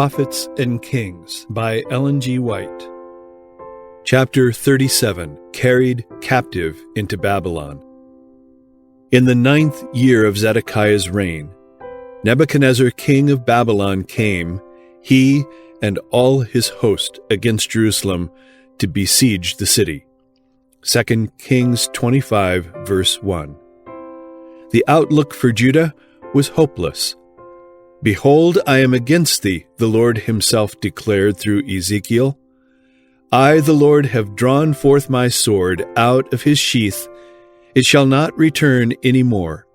Prophets and Kings by EllenWhite. Chapter 37, Carried Captive into Babylon. In the 9th year of Zedekiah's reign, Nebuchadnezzar king of Babylon came, he and all his host, against Jerusalem to besiege the city. 2 Kings 25, verse 1. The outlook for Judah was hopeless. "Behold, I am against thee," the Lord himself declared through Ezekiel. "I, the Lord, have drawn forth my sword out of his sheath. It shall not return any more.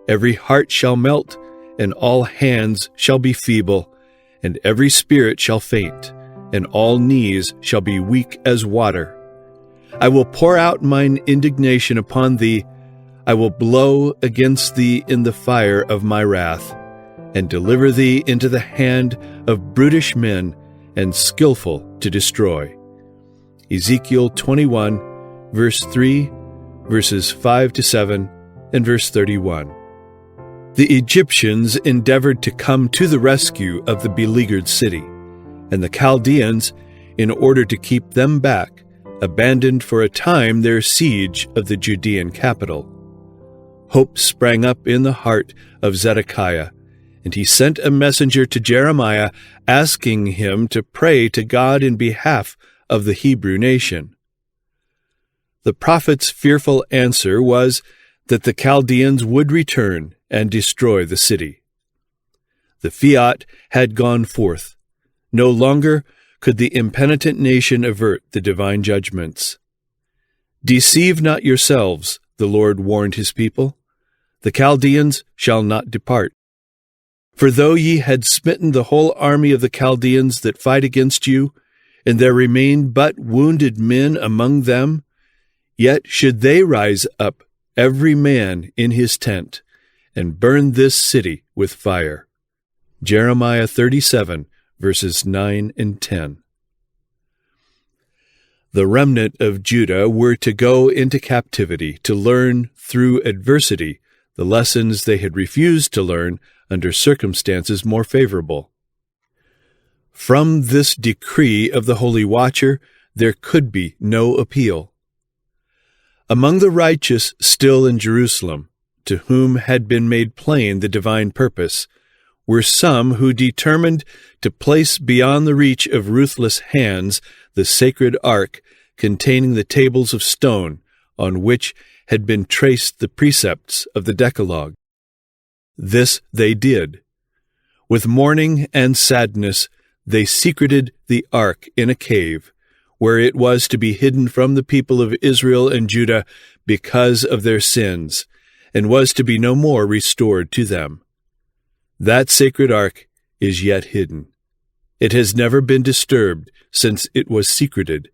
Every heart shall melt, and all hands shall be feeble, and every spirit shall faint, and all knees shall be weak as water. I will pour out mine indignation upon thee. I will blow against thee in the fire of my wrath, and deliver thee into the hand of brutish men and skillful to destroy." Ezekiel 21, verse 3, verses 5-7, and verse 31. The Egyptians endeavored to come to the rescue of the beleaguered city, and the Chaldeans, in order to keep them back, abandoned for a time their siege of the Judean capital. Hope sprang up in the heart of Zedekiah, and he sent a messenger to Jeremiah asking him to pray to God in behalf of the Hebrew nation. The prophet's fearful answer was that the Chaldeans would return and destroy the city. The fiat had gone forth. No longer could the impenitent nation avert the divine judgments. "Deceive not yourselves," the Lord warned his people. "The Chaldeans shall not depart. For though ye had smitten the whole army of the Chaldeans that fight against you, and there remain but wounded men among them, yet should they rise up, every man in his tent, and burn this city with fire." Jeremiah 37, verses 9 and 10. The remnant of Judah were to go into captivity to learn through adversity the lessons they had refused to learn under circumstances more favorable. From this decree of the Holy Watcher, there could be no appeal. Among the righteous still in Jerusalem, to whom had been made plain the divine purpose, were some who determined to place beyond the reach of ruthless hands the sacred ark containing the tables of stone on which had been traced the precepts of the Decalogue. This they did. With mourning and sadness, they secreted the ark in a cave, where it was to be hidden from the people of Israel and Judah because of their sins, and was to be no more restored to them. That sacred ark is yet hidden. It has never been disturbed since it was secreted.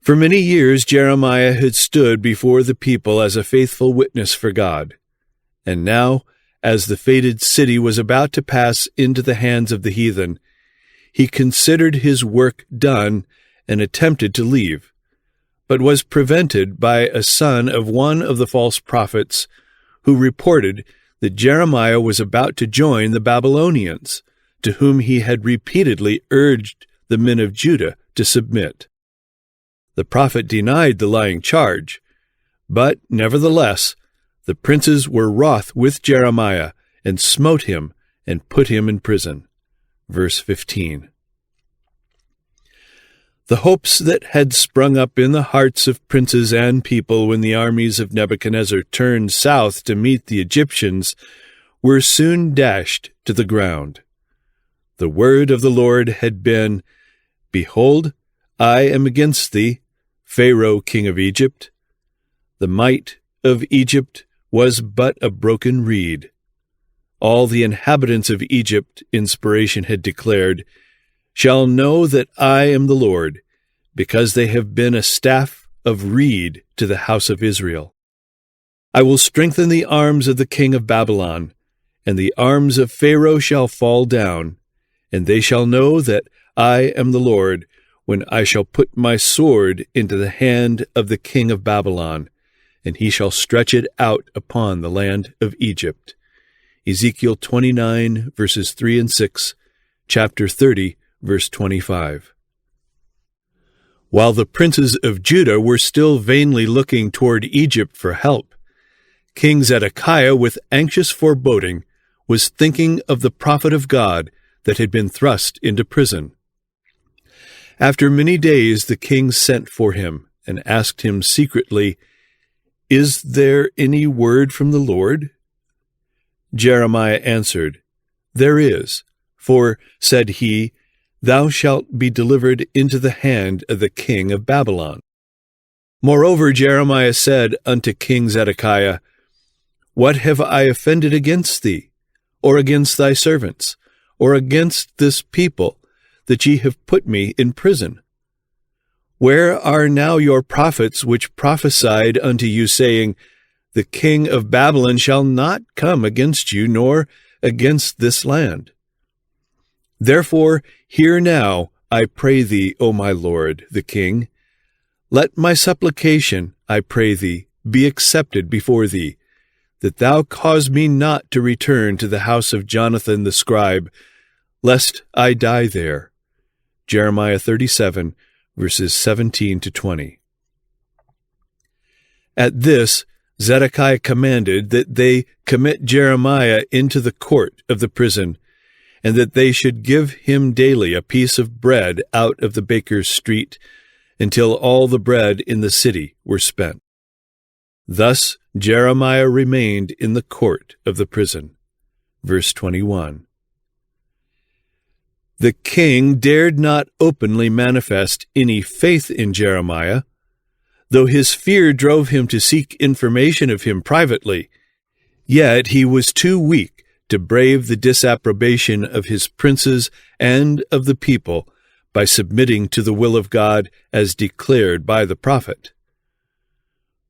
For many years Jeremiah had stood before the people as a faithful witness for God. And now, as the fated city was about to pass into the hands of the heathen, he considered his work done and attempted to leave, but was prevented by a son of one of the false prophets, who reported that Jeremiah was about to join the Babylonians, to whom he had repeatedly urged the men of Judah to submit. The prophet denied the lying charge, but nevertheless the princes were wroth with Jeremiah, and smote him, and put him in prison. Verse 15. The hopes that had sprung up in the hearts of princes and people when the armies of Nebuchadnezzar turned south to meet the Egyptians were soon dashed to the ground. The word of the Lord had been, "Behold, I am against thee, Pharaoh king of Egypt." The might of Egypt was but a broken reed. All the inhabitants of Egypt, inspiration had declared, shall know that I am the Lord, because they have been a staff of reed to the house of Israel. I will strengthen the arms of the king of Babylon, and the arms of Pharaoh shall fall down, and they shall know that I am the Lord, when I shall put my sword into the hand of the king of Babylon, and he shall stretch it out upon the land of Egypt. Ezekiel 29, verses 3 and 6, chapter 30, verse 25. While the princes of Judah were still vainly looking toward Egypt for help, King Zedekiah, with anxious foreboding, was thinking of the prophet of God that had been thrust into prison. After many days the king sent for him and asked him secretly, "Is there any word from the Lord?" Jeremiah answered, "There is, for, said he, thou shalt be delivered into the hand of the king of Babylon." Moreover, Jeremiah said unto King Zedekiah, "What have I offended against thee, or against thy servants, or against this people, that ye have put me in prison? Where are now your prophets which prophesied unto you, saying, The king of Babylon shall not come against you, nor against this land? Therefore hear now, I pray thee, O my lord, the king. Let my supplication, I pray thee, be accepted before thee, that thou cause me not to return to the house of Jonathan the scribe, lest I die there." Jeremiah 37, verses 17 to 20. At this, Zedekiah commanded that they commit Jeremiah into the court of the prison, and that they should give him daily a piece of bread out of the baker's street, until all the bread in the city were spent. Thus Jeremiah remained in the court of the prison. Verse 21. The king dared not openly manifest any faith in Jeremiah, though his fear drove him to seek information of him privately. Yet he was too weak to brave the disapprobation of his princes and of the people by submitting to the will of God as declared by the prophet.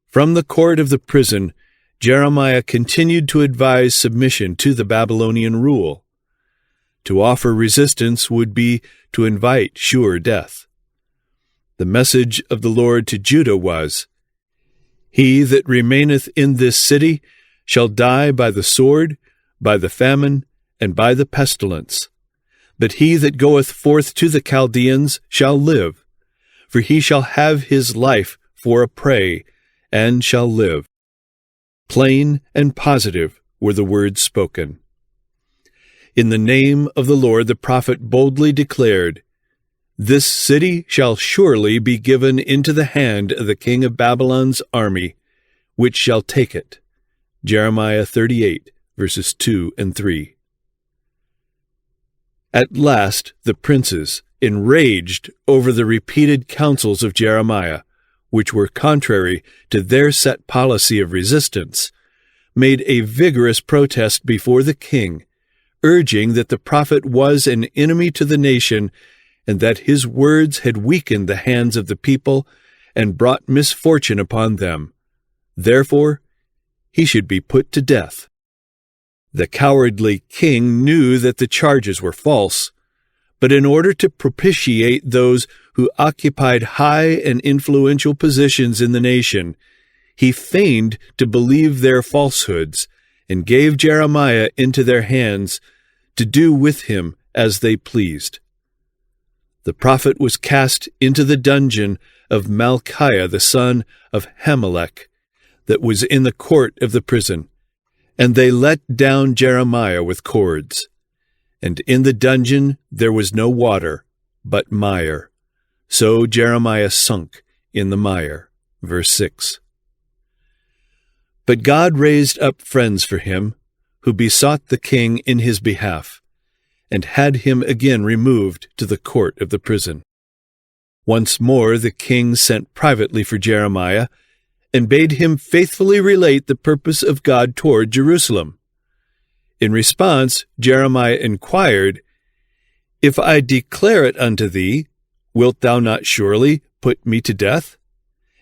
From the court of the prison, Jeremiah continued to advise submission to the Babylonian rule. To offer resistance would be to invite sure death. The message of the Lord to Judah was, "He that remaineth in this city shall die by the sword, by the famine, and by the pestilence. But he that goeth forth to the Chaldeans shall live, for he shall have his life for a prey, and shall live." Plain and positive were the words spoken. In the name of the Lord the prophet boldly declared, "This city shall surely be given into the hand of the king of Babylon's army, which shall take it." Jeremiah 38, verses 2 and 3. At last the princes, enraged over the repeated counsels of Jeremiah, which were contrary to their set policy of resistance, made a vigorous protest before the king, urging that the prophet was an enemy to the nation, and that his words had weakened the hands of the people and brought misfortune upon them. Therefore, he should be put to death. The cowardly king knew that the charges were false, but in order to propitiate those who occupied high and influential positions in the nation, he feigned to believe their falsehoods and gave Jeremiah into their hands to do with him as they pleased. The prophet was cast into the dungeon of Malchiah the son of Hamelech, that was in the court of the prison, and they let down Jeremiah with cords. And in the dungeon there was no water, but mire. So Jeremiah sunk in the mire. Verse 6. But God raised up friends for him, who besought the king in his behalf, and had him again removed to the court of the prison. Once more the king sent privately for Jeremiah, and bade him faithfully relate the purpose of God toward Jerusalem. In response, Jeremiah inquired, "If I declare it unto thee, wilt thou not surely put me to death?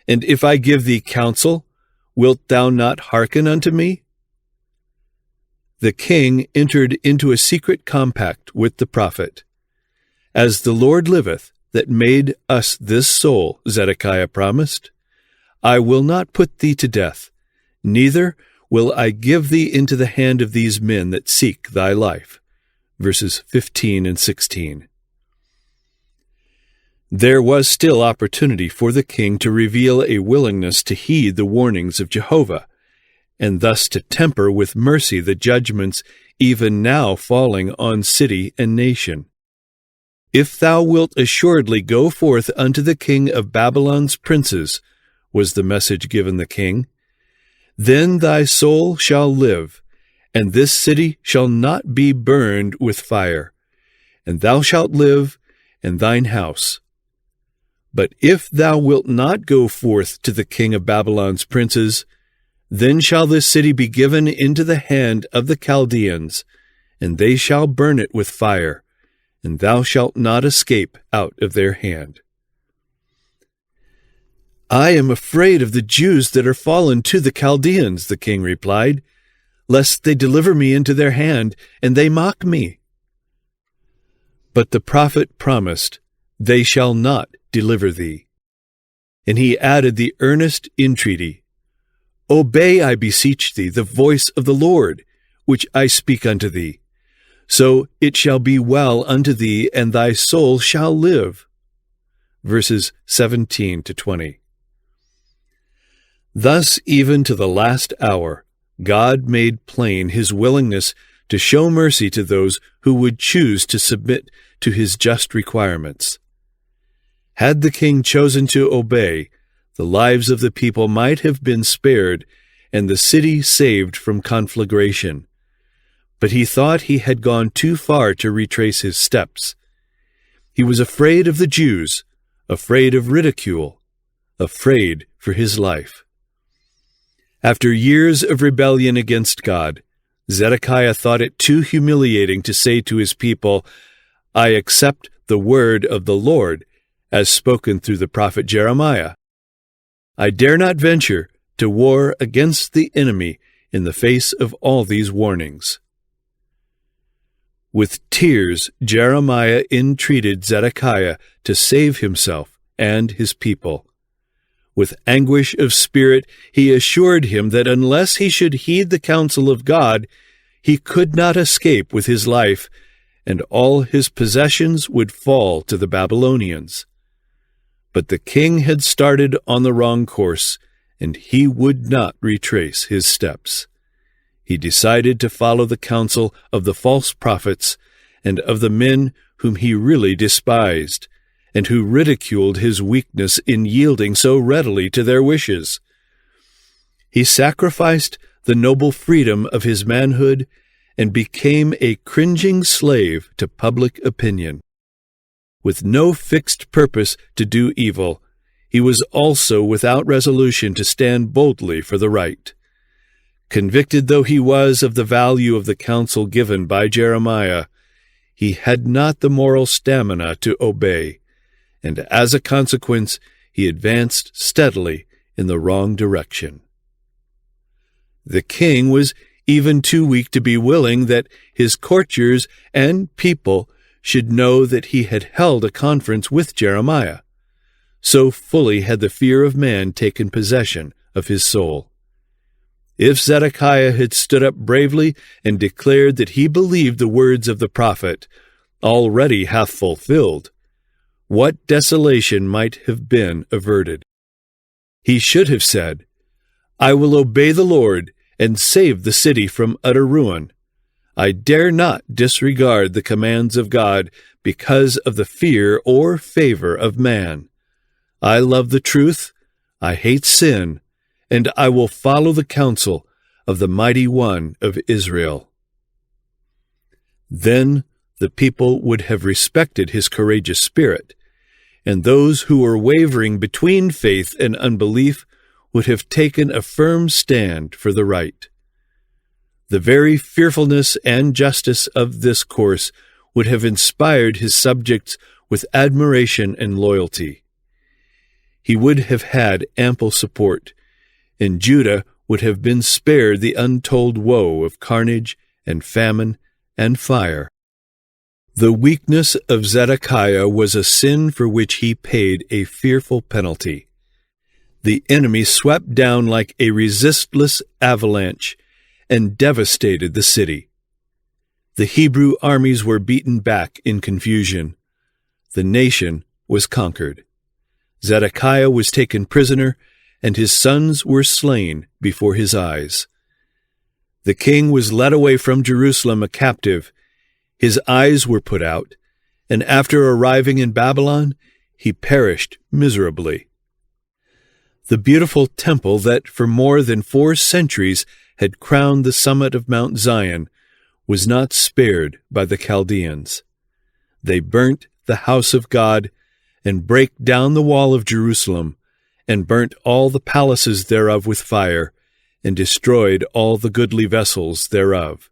And if I give thee counsel, wilt thou not hearken unto me?" The king entered into a secret compact with the prophet. "As the Lord liveth, that made us this soul," Zedekiah promised, "I will not put thee to death, neither will I give thee into the hand of these men that seek thy life. Verses 15 and 16. There was still opportunity for the king to reveal a willingness to heed the warnings of Jehovah, and thus to temper with mercy the judgments even now falling on city and nation. If thou wilt assuredly go forth unto the king of Babylon's princes, was the message given the king, then thy soul shall live, and this city shall not be burned with fire, and thou shalt live, and thine house. But if thou wilt not go forth to the king of Babylon's princes, then shall this city be given into the hand of the Chaldeans, and they shall burn it with fire, and thou shalt not escape out of their hand. I am afraid of the Jews that are fallen to the Chaldeans, the king replied, lest they deliver me into their hand, and they mock me. But the prophet promised, They shall not deliver thee. And he added the earnest entreaty, Obey, I beseech thee, the voice of the Lord, which I speak unto thee. So it shall be well unto thee, and thy soul shall live. Verses 17 to 20. Thus, even to the last hour, God made plain his willingness to show mercy to those who would choose to submit to his just requirements. Had the king chosen to obey, the lives of the people might have been spared and the city saved from conflagration. But he thought he had gone too far to retrace his steps. He was afraid of the Jews, afraid of ridicule, afraid for his life. After years of rebellion against God, Zedekiah thought it too humiliating to say to his people, I accept the word of the Lord, as spoken through the prophet Jeremiah. I dare not venture to war against the enemy in the face of all these warnings. With tears, Jeremiah entreated Zedekiah to save himself and his people. With anguish of spirit, he assured him that unless he should heed the counsel of God, he could not escape with his life, and all his possessions would fall to the Babylonians. But the king had started on the wrong course, and he would not retrace his steps. He decided to follow the counsel of the false prophets and of the men whom he really despised, and who ridiculed his weakness in yielding so readily to their wishes. He sacrificed the noble freedom of his manhood and became a cringing slave to public opinion. With no fixed purpose to do evil, he was also without resolution to stand boldly for the right. Convicted though he was of the value of the counsel given by Jeremiah, he had not the moral stamina to obey, and as a consequence, he advanced steadily in the wrong direction. The king was even too weak to be willing that his courtiers and people should know that he had held a conference with Jeremiah. So fully had the fear of man taken possession of his soul. If Zedekiah had stood up bravely and declared that he believed the words of the prophet, already half fulfilled, what desolation might have been averted. He should have said, I will obey the Lord and save the city from utter ruin. I dare not disregard the commands of God because of the fear or favor of man. I love the truth, I hate sin, and I will follow the counsel of the Mighty One of Israel. Then the people would have respected his courageous spirit, and those who were wavering between faith and unbelief would have taken a firm stand for the right. The very fearfulness and justice of this course would have inspired his subjects with admiration and loyalty. He would have had ample support, and Judah would have been spared the untold woe of carnage and famine and fire. The weakness of Zedekiah was a sin for which he paid a fearful penalty. the enemy swept down like a resistless avalanche and devastated the city. The Hebrew armies were beaten back in confusion. The nation was conquered. Zedekiah was taken prisoner, and his sons were slain before his eyes. The king was led away from Jerusalem a captive. His eyes were put out, and after arriving in Babylon, he perished miserably. The beautiful temple that for more than 4 centuries had crowned the summit of Mount Zion was not spared by the Chaldeans. They burnt the house of God, and brake down the wall of Jerusalem, and burnt all the palaces thereof with fire, and destroyed all the goodly vessels thereof.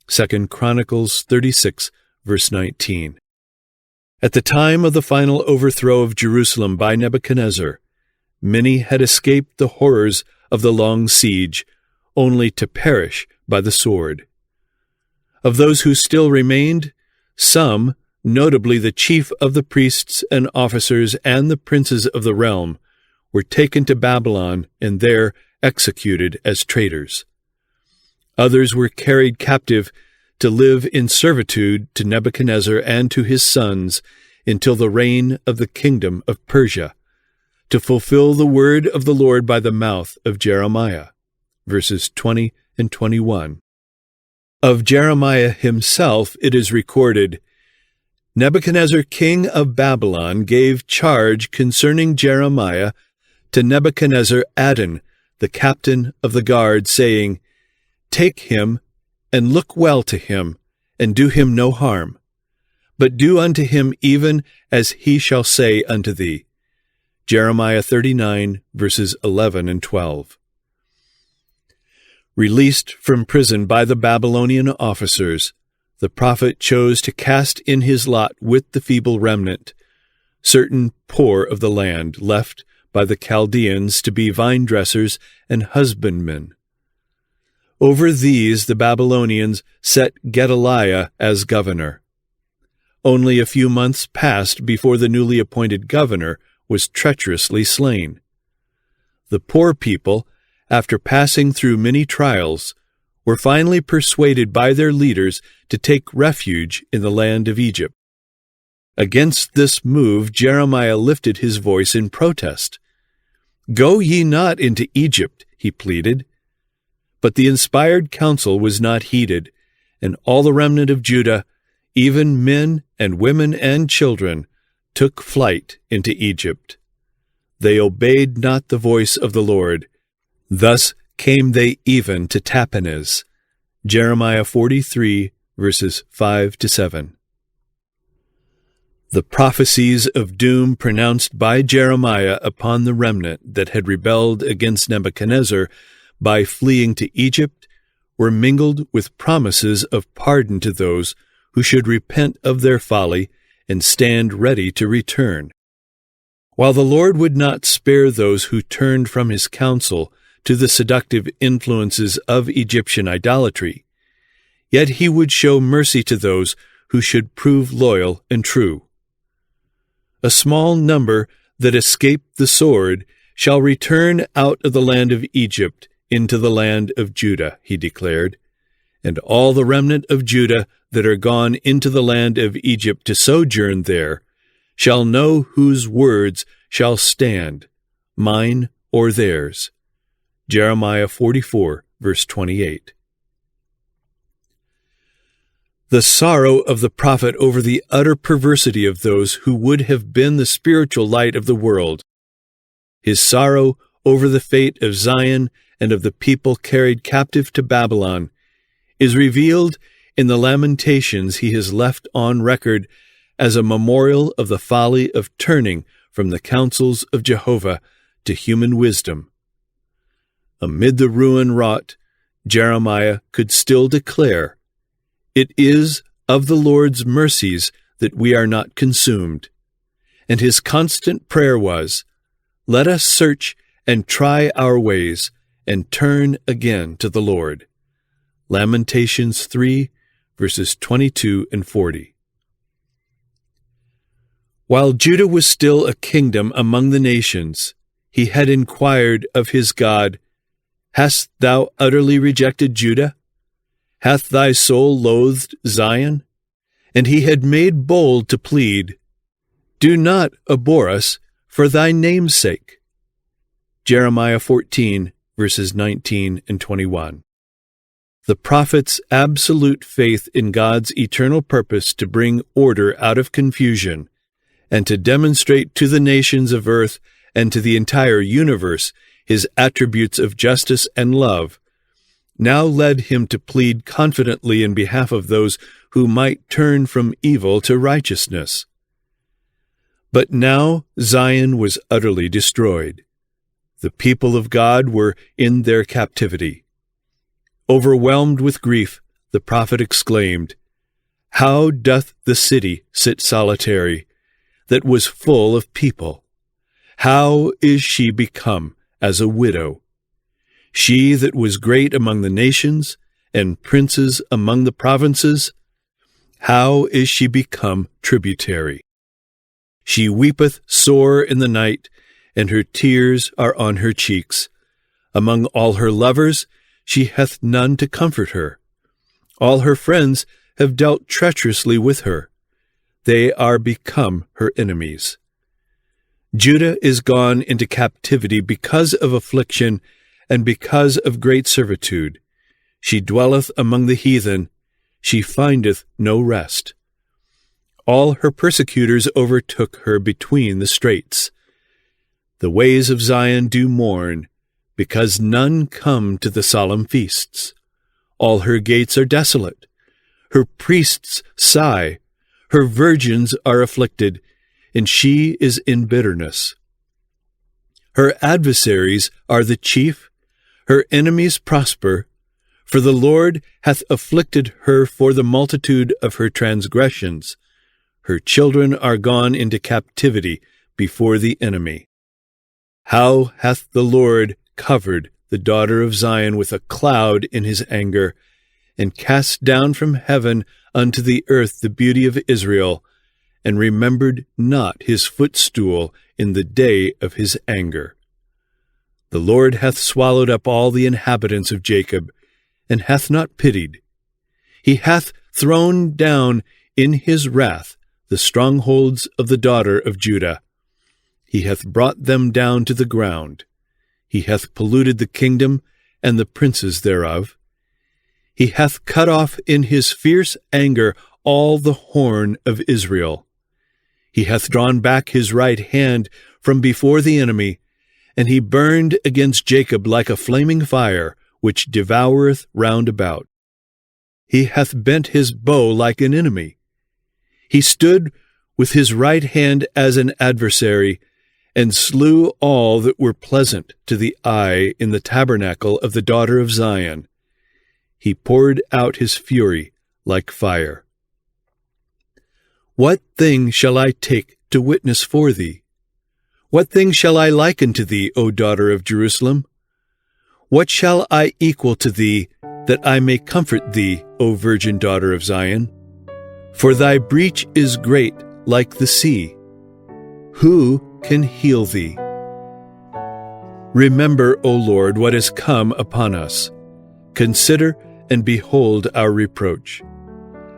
2 Chronicles 36, verse 19. At the time of the final overthrow of Jerusalem by Nebuchadnezzar, many had escaped the horrors of the long siege, only to perish by the sword. Of those who still remained, some, notably the chief of the priests and officers and the princes of the realm, were taken to Babylon and there executed as traitors. Others were carried captive to live in servitude to Nebuchadnezzar and to his sons until the reign of the kingdom of Persia, to fulfill the word of the Lord by the mouth of Jeremiah. Verses 20 and 21. Of Jeremiah himself it is recorded, Nebuchadnezzar king of Babylon gave charge concerning Jeremiah to Nebuchadnezzar Adon, the captain of the guard, saying, Take him, and look well to him, and do him no harm, but do unto him even as he shall say unto thee. Jeremiah 39, verses 11 and 12. Released from prison by the Babylonian officers, the prophet chose to cast in his lot with the feeble remnant, certain poor of the land left by the Chaldeans to be vine-dressers and husbandmen. Over these the Babylonians set Gedaliah as governor. Only a few months passed before the newly appointed governor was treacherously slain. The poor people, after passing through many trials, were finally persuaded by their leaders to take refuge in the land of Egypt. Against this move Jeremiah lifted his voice in protest. Go ye not into Egypt, he pleaded. But the inspired counsel was not heeded, and all the remnant of Judah, even men and women and children, took flight into Egypt. They obeyed not the voice of the Lord. Thus came they even to Tahpanhes. Jeremiah 43, verses 5 to 7. The prophecies of doom pronounced by Jeremiah upon the remnant that had rebelled against Nebuchadnezzar by fleeing to Egypt were mingled with promises of pardon to those who should repent of their folly and stand ready to return. While the Lord would not spare those who turned from his counsel to the seductive influences of Egyptian idolatry, yet he would show mercy to those who should prove loyal and true. A small number that escape the sword shall return out of the land of Egypt into the land of Judah, he declared, and all the remnant of Judah that are gone into the land of Egypt to sojourn there shall know whose words shall stand, mine or theirs. Jeremiah 44, verse 28. The sorrow of the prophet over the utter perversity of those who would have been the spiritual light of the world, his sorrow over the fate of Zion and of the people carried captive to Babylon, is revealed in the lamentations he has left on record as a memorial of the folly of turning from the counsels of Jehovah to human wisdom. Amid the ruin wrought, Jeremiah could still declare, It is of the Lord's mercies that we are not consumed. And his constant prayer was, Let us search and try our ways, and turn again to the Lord. Lamentations 3, verses 22 and 40. While Judah was still a kingdom among the nations, he had inquired of his God, "Hast thou utterly rejected Judah? Hath thy soul loathed Zion?" And he had made bold to plead, "Do not abhor us for thy name's sake." Jeremiah 14, verses 19 and 21. The prophet's absolute faith in God's eternal purpose to bring order out of confusion and to demonstrate to the nations of earth and to the entire universe his attributes of justice and love now led him to plead confidently in behalf of those who might turn from evil to righteousness. But now Zion was utterly destroyed. The people of God were in their captivity. Overwhelmed with grief, the prophet exclaimed, "How doth the city sit solitary, that was full of people? How is she become as a widow? She that was great among the nations, and princes among the provinces, how is she become tributary? She weepeth sore in the night, and her tears are on her cheeks. Among all her lovers she hath none to comfort her. All her friends have dealt treacherously with her. They are become her enemies. Judah is gone into captivity because of affliction and because of great servitude. She dwelleth among the heathen. She findeth no rest. All her persecutors overtook her between the straits. The ways of Zion do mourn, because none come to the solemn feasts. All her gates are desolate. Her priests sigh. Her virgins are afflicted, and she is in bitterness. Her adversaries are the chief. Her enemies prosper. For the Lord hath afflicted her for the multitude of her transgressions. Her children are gone into captivity before the enemy. How hath the Lord covered the daughter of Zion with a cloud in his anger, and cast down from heaven unto the earth the beauty of Israel, and remembered not his footstool in the day of his anger. The Lord hath swallowed up all the inhabitants of Jacob, and hath not pitied. He hath thrown down in his wrath the strongholds of the daughter of Judah. He hath brought them down to the ground. He hath polluted the kingdom and the princes thereof. He hath cut off in his fierce anger all the horn of Israel. He hath drawn back his right hand from before the enemy, and he burned against Jacob like a flaming fire, which devoureth round about. He hath bent his bow like an enemy. He stood with his right hand as an adversary, and slew all that were pleasant to the eye in the tabernacle of the daughter of Zion. He poured out his fury like fire. What thing shall I take to witness for thee? What thing shall I liken to thee, O daughter of Jerusalem? What shall I equal to thee, that I may comfort thee, O virgin daughter of Zion? For thy breach is great like the sea. Who can heal thee? Remember, O Lord, what is come upon us. Consider and behold our reproach.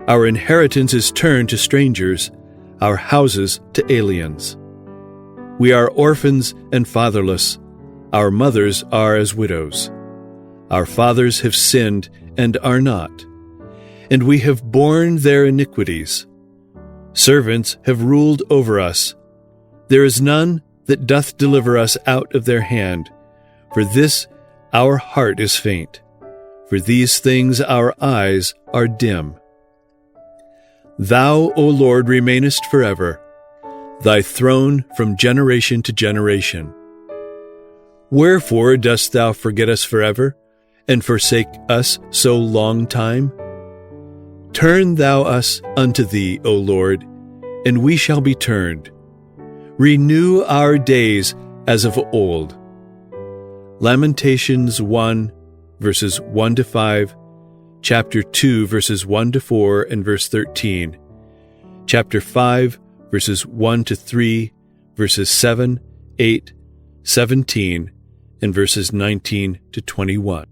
Our inheritance is turned to strangers, our houses to aliens. We are orphans and fatherless. Our mothers are as widows. Our fathers have sinned and are not, and we have borne their iniquities. Servants have ruled over us. There is none that doth deliver us out of their hand. For this our heart is faint. For these things our eyes are dim. Thou, O Lord, remainest forever, thy throne from generation to generation. Wherefore dost thou forget us forever, and forsake us so long time? Turn thou us unto thee, O Lord, and we shall be turned. Renew our days as of old. Lamentations 1, verses 1 to 5, chapter 2, verses 1 to 4 and verse 13, chapter 5, verses 1 to 3, verses 7, 8, 17 and verses 19 to 21.